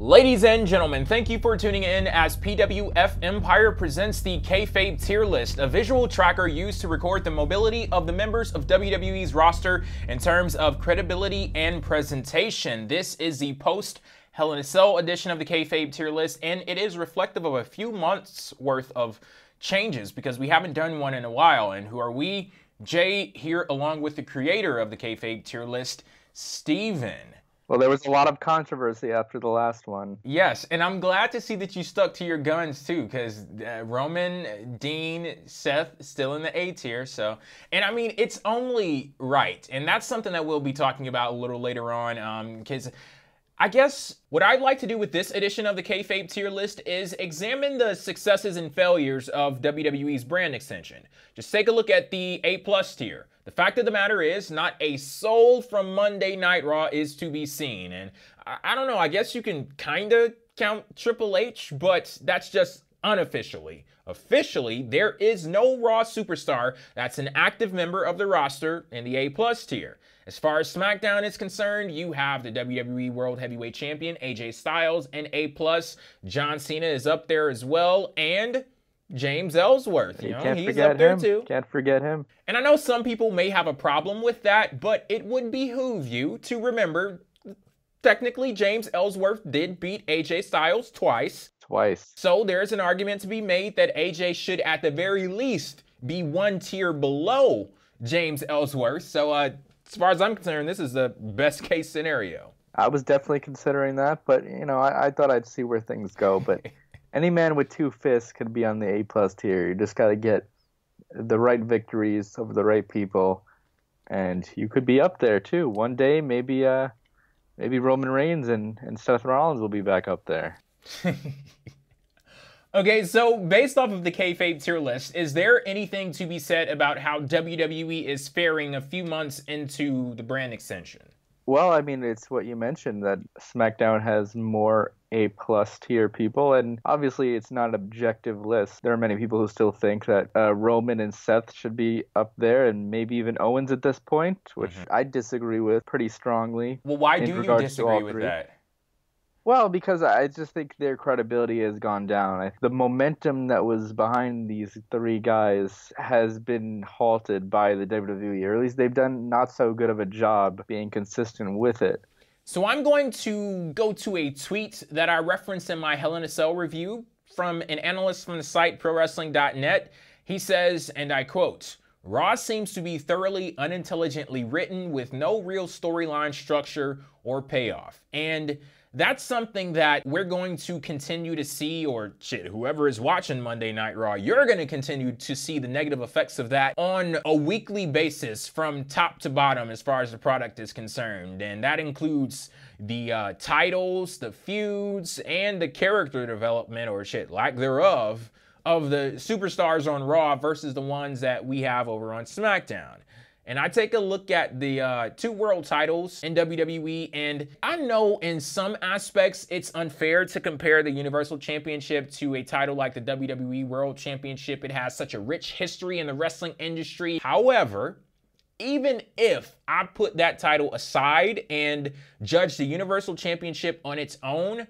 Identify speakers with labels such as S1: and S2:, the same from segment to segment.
S1: Ladies and gentlemen, thank you for tuning in as PWF Empire presents the Kayfabe Tier List, a visual tracker used to record the mobility of the members of WWE's roster in terms of credibility and presentation. This is the post-Hell in a Cell edition of the Kayfabe Tier List, and it is reflective of a few months worth of changes because we haven't done one in a while. And who are we? Jay here along with the creator of the Kayfabe Tier List, Steven.
S2: Well, there was a lot of controversy after the last one.
S1: Yes, and I'm glad to see that you stuck to your guns too, because Roman, Dean, Seth still in the A tier. So, and I mean, it's only right, and that's something that we'll be talking about a little later on, because I guess what I'd like to do with this edition of the Kayfabe Tier List is examine the successes and failures of WWE's brand extension. Just take a look at the A+ tier. The fact of the matter is, not a soul from Monday Night Raw is to be seen. And I don't know, I guess you can kind of count Triple H, but that's just unofficially. Officially, there is no Raw superstar that's an active member of the roster in the A+ tier. As far as SmackDown is concerned, you have the WWE World Heavyweight Champion, AJ Styles, and A+. John Cena is up there as well, and James Ellsworth, he's up there too.
S2: Can't forget him.
S1: And I know some people may have a problem with that, but it would behoove you to remember, technically James Ellsworth did beat AJ Styles twice. So there's an argument to be made that AJ should at the very least be one tier below James Ellsworth. So as far as I'm concerned, this is the best case scenario.
S2: I was definitely considering that, but I thought I'd see where things go, but any man with two fists could be on the A+ tier. You just got to get the right victories over the right people, and you could be up there too. One day, maybe Roman Reigns and Seth Rollins will be back up there.
S1: Okay, so based off of the Kayfabe Tier List, is there anything to be said about how WWE is faring a few months into the brand extension?
S2: Well, I mean, it's what you mentioned, that SmackDown has more A+ tier people, and obviously it's not an objective list. There are many people who still think that Roman and Seth should be up there, and maybe even Owens at this point, which I disagree with pretty strongly.
S1: Well, why do you disagree with that?
S2: Well, because I just think their credibility has gone down. The momentum that was behind these three guys has been halted by the WWE, or at least they've done not so good of a job being consistent with it.
S1: So I'm going to go to a tweet that I referenced in my Hell in a Cell review from an analyst from the site ProWrestling.net. He says, and I quote, "Raw seems to be thoroughly unintelligently written with no real storyline structure or payoff." And that's something that we're going to continue to see, or shit, whoever is watching Monday Night Raw, you're going to continue to see the negative effects of that on a weekly basis from top to bottom as far as the product is concerned. And that includes the titles, the feuds, and the character development, or shit, lack thereof, of the superstars on Raw versus the ones that we have over on SmackDown. And I take a look at the two world titles in WWE, and I know in some aspects it's unfair to compare the Universal Championship to a title like the WWE World Championship. It has such a rich history in the wrestling industry. However, even if I put that title aside and judge the Universal Championship on its own,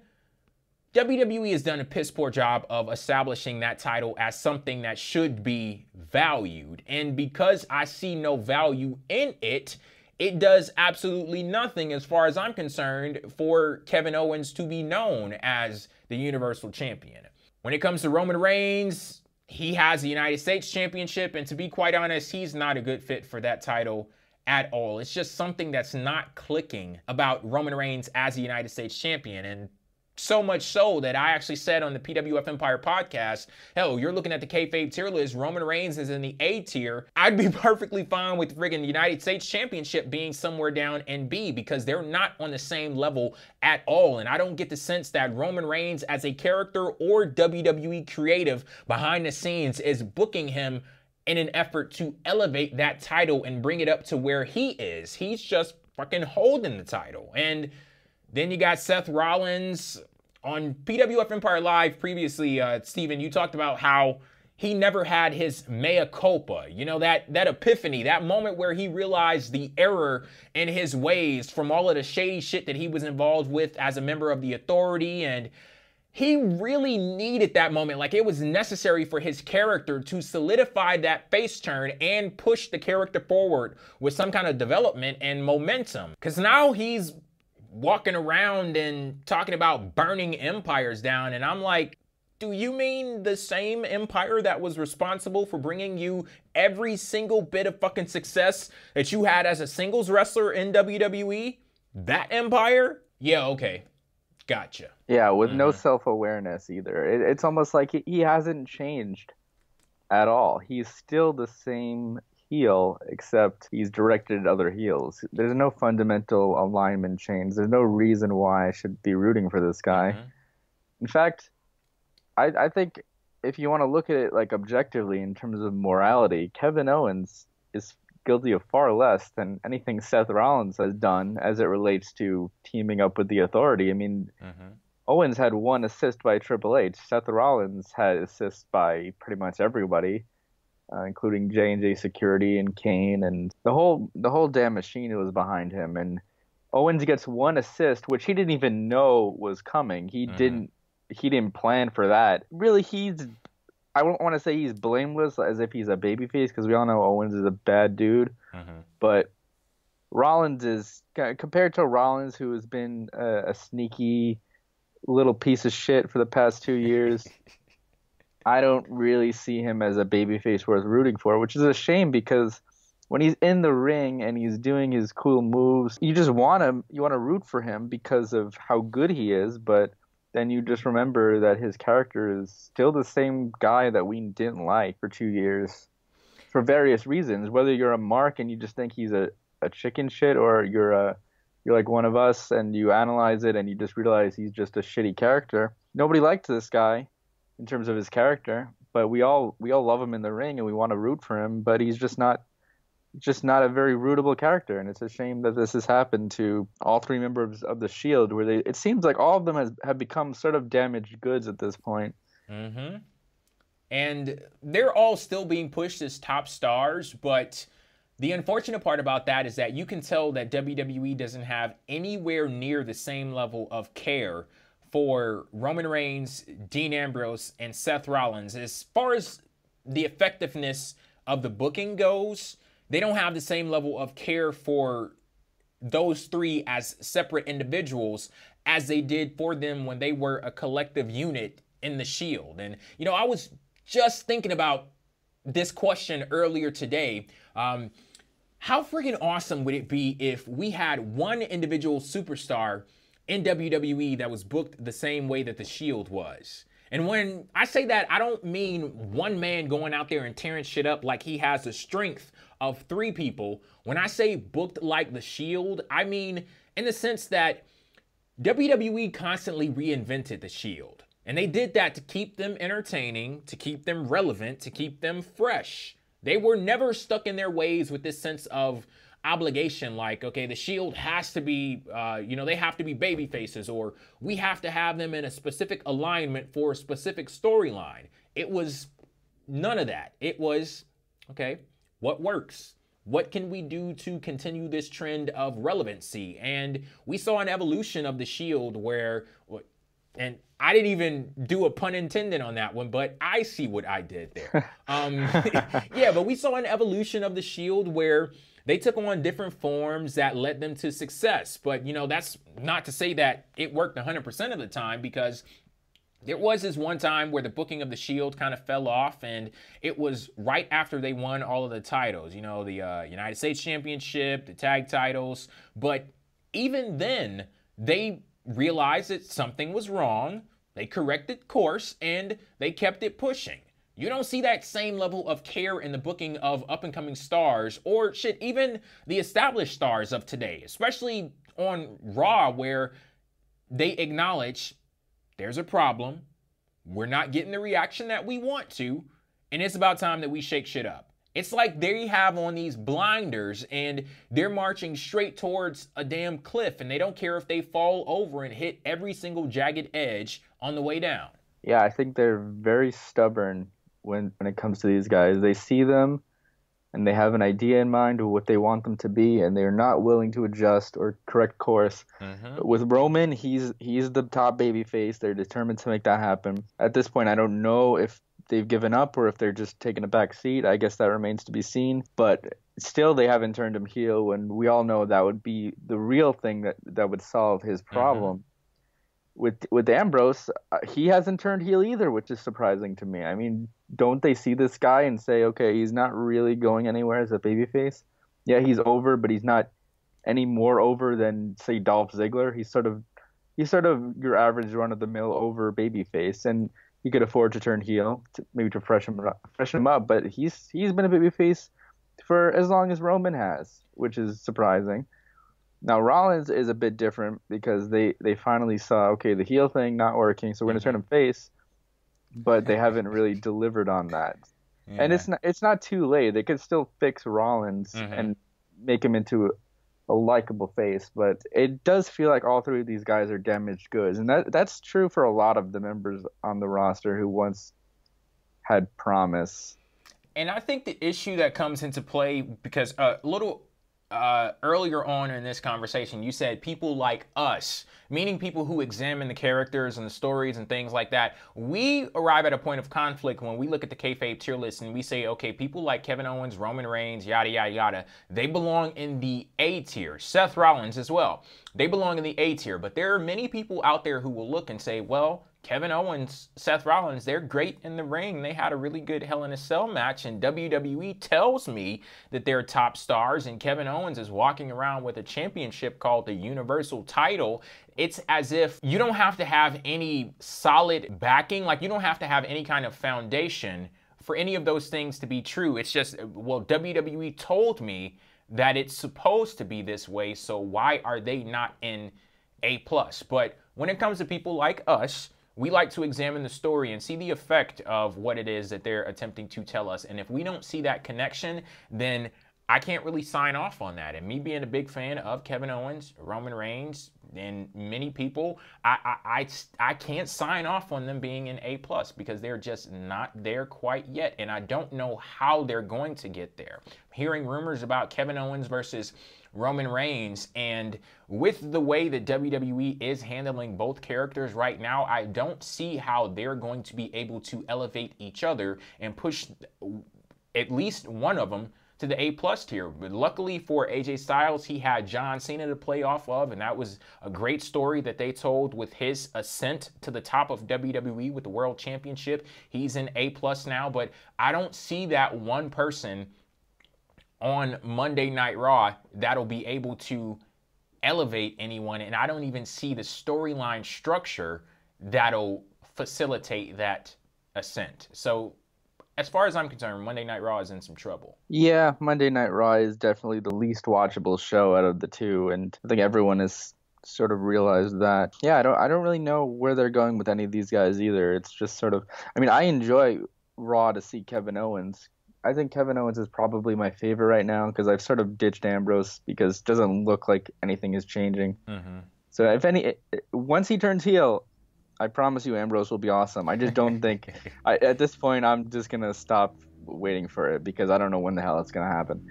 S1: WWE has done a piss poor job of establishing that title as something that should be valued. And because I see no value in it, it does absolutely nothing as far as I'm concerned for Kevin Owens to be known as the Universal Champion. When it comes to Roman Reigns, he has the United States Championship, and to be quite honest, he's not a good fit for that title at all. It's just something that's not clicking about Roman Reigns as the United States Champion. And so much so that I actually said on the PWF Empire podcast, hell, you're looking at the Kayfabe Tier List, Roman Reigns is in the A tier. I'd be perfectly fine with friggin' United States Championship being somewhere down in B, because they're not on the same level at all. And I don't get the sense that Roman Reigns as a character or WWE creative behind the scenes is booking him in an effort to elevate that title and bring it up to where he is. He's just fucking holding the title. And then you got Seth Rollins on PWF Empire Live previously. Steven, you talked about how he never had his mea culpa, you know, that epiphany, that moment where he realized the error in his ways from all of the shady shit that he was involved with as a member of the Authority. And he really needed that moment. Like, it was necessary for his character to solidify that face turn and push the character forward with some kind of development and momentum. Because now he's walking around and talking about burning empires down. And I'm like, do you mean the same empire that was responsible for bringing you every single bit of fucking success that you had as a singles wrestler in WWE? That empire? Yeah, okay. Gotcha.
S2: Yeah, with no self-awareness either. It's almost like he hasn't changed at all. He's still the same heel, except he's directed at other heels. There's no fundamental alignment change. There's no reason why I should be rooting for this guy. In fact, I think if you want to look at it like objectively in terms of morality, Kevin Owens is guilty of far less than anything Seth Rollins has done as it relates to teaming up with the Authority. I mean, Owens had one assist by Triple H. Seth Rollins had assists by pretty much everybody, including J&J Security and Kane, and the whole damn machine was behind him. And Owens gets one assist, which he didn't even know was coming. He didn't plan for that. Really, I don't want to say he's blameless as if he's a babyface, because we all know Owens is a bad dude. But Rollins is, compared to Rollins, who has been a sneaky little piece of shit for the past 2 years, I don't really see him as a babyface worth rooting for, which is a shame, because when he's in the ring and he's doing his cool moves, you want to root for him because of how good he is, but then you just remember that his character is still the same guy that we didn't like for 2 years for various reasons. Whether you're a mark and you just think he's a chicken shit, or you're like one of us and you analyze it and you just realize he's just a shitty character. Nobody liked this guy in terms of his character, but we all love him in the ring and we want to root for him, but he's just not a very rootable character. And it's a shame that this has happened to all three members of the Shield, where it seems like all of them have become sort of damaged goods at this point.
S1: And they're all still being pushed as top stars, but the unfortunate part about that is that you can tell that WWE doesn't have anywhere near the same level of care for Roman Reigns, Dean Ambrose, and Seth Rollins. As far as the effectiveness of the booking goes, they don't have the same level of care for those three as separate individuals as they did for them when they were a collective unit in the Shield. And, you know, I was just thinking about this question earlier today. How freaking awesome would it be if we had one individual superstar in WWE that was booked the same way that the Shield was? And when I say that, I don't mean one man going out there and tearing shit up like he has the strength of three people. When I say booked like the Shield, I mean in the sense that WWE constantly reinvented the Shield. And they did that to keep them entertaining, to keep them relevant, to keep them fresh. They were never stuck in their ways with this sense of obligation, like, okay, the Shield has to be, they have to be baby faces, or we have to have them in a specific alignment for a specific storyline. It was none of that. It was, okay, what works? What can we do to continue this trend of relevancy? And we saw an evolution of the Shield where, and I didn't even do a pun intended on that one, but I see what I did there. Yeah, but we saw an evolution of the Shield where they took on different forms that led them to success. But, you know, that's not to say that it worked 100% of the time, because there was this one time where the booking of the Shield kind of fell off, and it was right after they won all of the titles, you know, the United States Championship, the tag titles. But even then, they realized that something was wrong. They corrected course and they kept it pushing. You don't see that same level of care in the booking of up-and-coming stars, or shit, even the established stars of today, especially on Raw, where they acknowledge there's a problem, we're not getting the reaction that we want to, and it's about time that we shake shit up. It's like they have on these blinders and they're marching straight towards a damn cliff, and they don't care if they fall over and hit every single jagged edge on the way down.
S2: Yeah, I think they're very stubborn when it comes to these guys. They see them and they have an idea in mind of what they want them to be, and they're not willing to adjust or correct course.
S1: Mm-hmm.
S2: With Roman, he's the top baby face. They're determined to make that happen. At this point, I don't know if they've given up or if they're just taking a back seat. I guess that remains to be seen. But still, they haven't turned him heel, and we all know that would be the real thing that would solve his problem. With Ambrose, he hasn't turned heel either, which is surprising to me. I mean, don't they see this guy and say, okay, he's not really going anywhere as a babyface? Yeah, he's over, but he's not any more over than, say, Dolph Ziggler. He's sort of your average run-of-the-mill over babyface, and he could afford to turn heel, maybe to freshen him up. But he's been a babyface for as long as Roman has, which is surprising. Now, Rollins is a bit different because they finally saw, okay, the heel thing not working, so we're going to turn him face, but they haven't really delivered on that. Yeah. And it's not too late. They could still fix Rollins and make him into a likable face, but it does feel like all three of these guys are damaged goods, and that's true for a lot of the members on the roster who once had promise.
S1: And I think the issue that comes into play, because earlier on in this conversation, you said people like us, meaning people who examine the characters and the stories and things like that. We arrive at a point of conflict when we look at the Kayfabe tier list and we say, okay, people like Kevin Owens, Roman Reigns, yada, yada, yada, they belong in the A tier. Seth Rollins as well. They belong in the A tier. But there are many people out there who will look and say, well, Kevin Owens, Seth Rollins, they're great in the ring. They had a really good Hell in a Cell match, and WWE tells me that they're top stars, and Kevin Owens is walking around with a championship called the Universal title. It's as if you don't have to have any solid backing, like you don't have to have any kind of foundation for any of those things to be true. It's just, well, WWE told me that it's supposed to be this way, so why are they not in A+? But when it comes to people like us, we like to examine the story and see the effect of what it is that they're attempting to tell us. And if we don't see that connection, then I can't really sign off on that. And me being a big fan of Kevin Owens, Roman Reigns, and many people, I can't sign off on them being in A+, because they're just not there quite yet. And I don't know how they're going to get there. Hearing rumors about Kevin Owens versus Roman Reigns, and with the way that WWE is handling both characters right now, I don't see how they're going to be able to elevate each other and push at least one of them to the A+ tier. But luckily for AJ Styles, he had John Cena to play off of, and that was a great story that they told with his ascent to the top of WWE with the World Championship. He's in A+ now, but I don't see that one person on Monday Night Raw that'll be able to elevate anyone, and I don't even see the storyline structure that'll facilitate that ascent. So as far as I'm concerned, Monday Night Raw is in some trouble.
S2: Yeah, Monday Night Raw is definitely the least watchable show out of the two, and I think everyone has sort of realized that. Yeah, I don't really know where they're going with any of these guys either. It's just sort of, I mean, I enjoy Raw to see Kevin Owens. I think Kevin Owens is probably my favorite right now because I've sort of ditched Ambrose because it doesn't look like anything is changing. So if once he turns heel, I promise you Ambrose will be awesome. I just don't think, at this point, I'm just going to stop waiting for it because I don't know when the hell it's going to happen.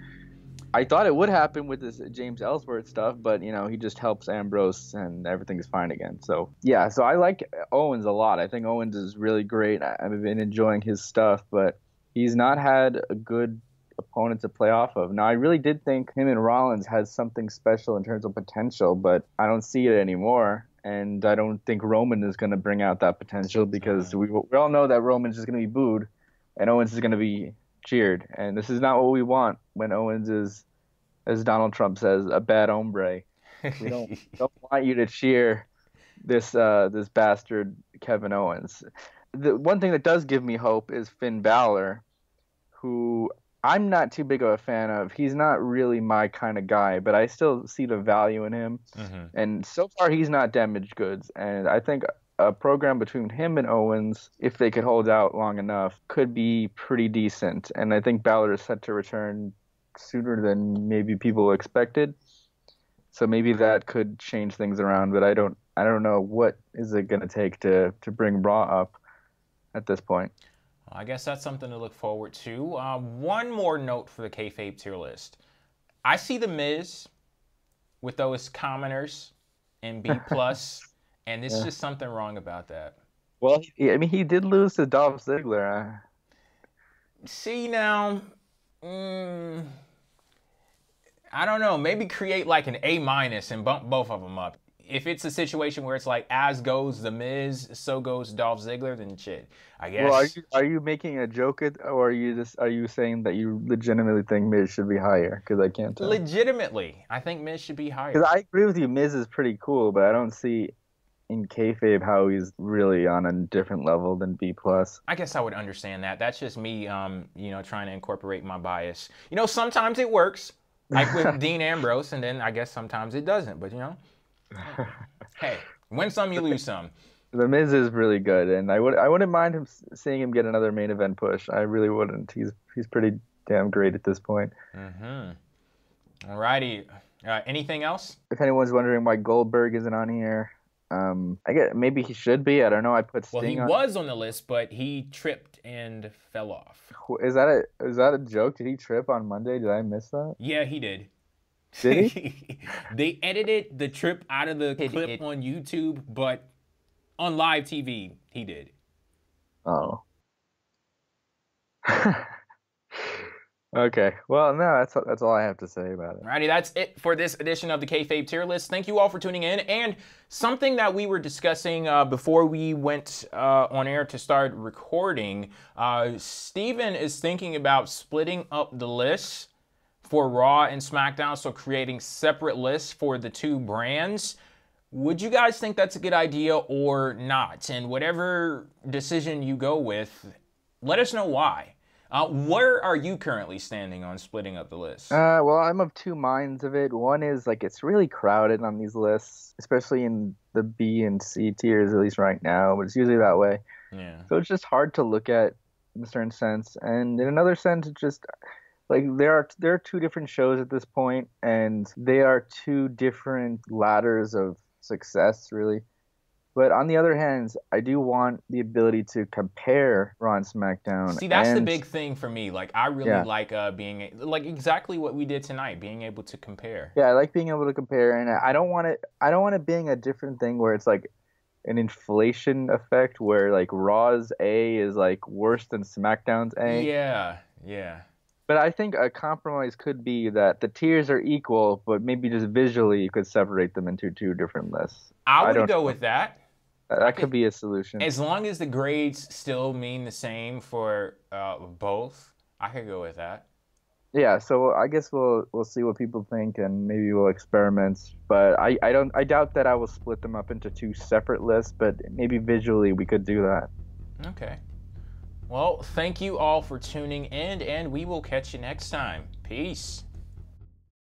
S2: I thought it would happen with this James Ellsworth stuff, but, you know, he just helps Ambrose and everything's fine again. So, yeah, so I like Owens a lot. I think Owens is really great. I've been enjoying his stuff, but he's not had a good opponent to play off of. Now, I really did think him and Rollins had something special in terms of potential, but I don't see it anymore. And I don't think Roman is going to bring out that potential because we all know that Roman's just going to be booed and Owens is going to be cheered. And this is not what we want when Owens is, as Donald Trump says, a bad hombre. We don't want you to cheer this bastard Kevin Owens. The one thing that does give me hope is Finn Balor, who I'm not too big of a fan of. He's not really my kind of guy, but I still see the value in him. And so far, he's not damaged goods. And I think a program between him and Owens, if they could hold out long enough, could be pretty decent. And I think Balor is set to return sooner than maybe people expected. So maybe that could change things around. But I don't know what is it going to take to bring Raw up at this point.
S1: I guess that's something to look forward to. One more note for the Kayfabe tier list. I see the Miz with those commoners and B+, and it's just something wrong about that.
S2: Well, I mean, he did lose to Dolph Ziggler.
S1: See, now, I don't know. Maybe create like an A- and bump both of them up. If it's a situation where it's like, as goes the Miz, so goes Dolph Ziggler, then shit, I guess.
S2: Well, are you making a joke or are you saying that you legitimately think Miz should be higher? Because I can't tell.
S1: Legitimately, I think Miz should be higher.
S2: Because I agree with you, Miz is pretty cool, but I don't see in kayfabe how he's really on a different level than B+.
S1: I guess I would understand that. That's just me, trying to incorporate my bias. Sometimes it works, like with Dean Ambrose, and then I guess sometimes it doesn't. But hey, win some, you lose some.
S2: The Miz is really good, and I wouldn't mind seeing him get another main event push. I really wouldn't. He's pretty damn great at this point.
S1: Alrighty. Anything else?
S2: If anyone's wondering why Goldberg isn't on here, I guess maybe he should be. I don't know. I put Sting
S1: on. Well, he was on the list, but he tripped and fell off.
S2: Is that a joke? Did he trip on Monday? Did I miss that?
S1: Yeah, he did.
S2: Did he?
S1: They edited the trip out of the clip on YouTube, but on live TV, he did.
S2: Oh. Okay. Well, no, that's all I have to say about it.
S1: Alrighty, that's it for this edition of the Kayfabe Tier List. Thank you all for tuning in. And something that we were discussing before we went on air to start recording, Steven is thinking about splitting up the lists for Raw and SmackDown, so creating separate lists for the two brands. Would you guys think that's a good idea or not? And whatever decision you go with, let us know why. Where are you currently standing on splitting up the list?
S2: Well, I'm of two minds of it. One is like it's really crowded on these lists, especially in the B and C tiers, at least right now, but it's usually that way.
S1: Yeah.
S2: So it's just hard to look at in a certain sense. And in another sense, it's just like there are two different shows at this point, and they are two different ladders of success, really. But on the other hand, I do want the ability to compare Raw and SmackDown.
S1: See, that's the big thing for me. Like, I really like being like exactly what we did tonight, being able to compare.
S2: Yeah, I like being able to compare, and I don't want it being a different thing where it's like an inflation effect where like Raw's A is like worse than SmackDown's A.
S1: Yeah, yeah.
S2: But I think a compromise could be that the tiers are equal, but maybe just visually you could separate them into two different lists.
S1: I would go with that.
S2: That could be a solution.
S1: As long as the grades still mean the same for both, I could go with that.
S2: Yeah, so I guess we'll see what people think, and maybe we'll experiment. But I doubt that I will split them up into two separate lists, but maybe visually we could do that.
S1: Okay. Well, thank you all for tuning in, and we will catch you next time. Peace.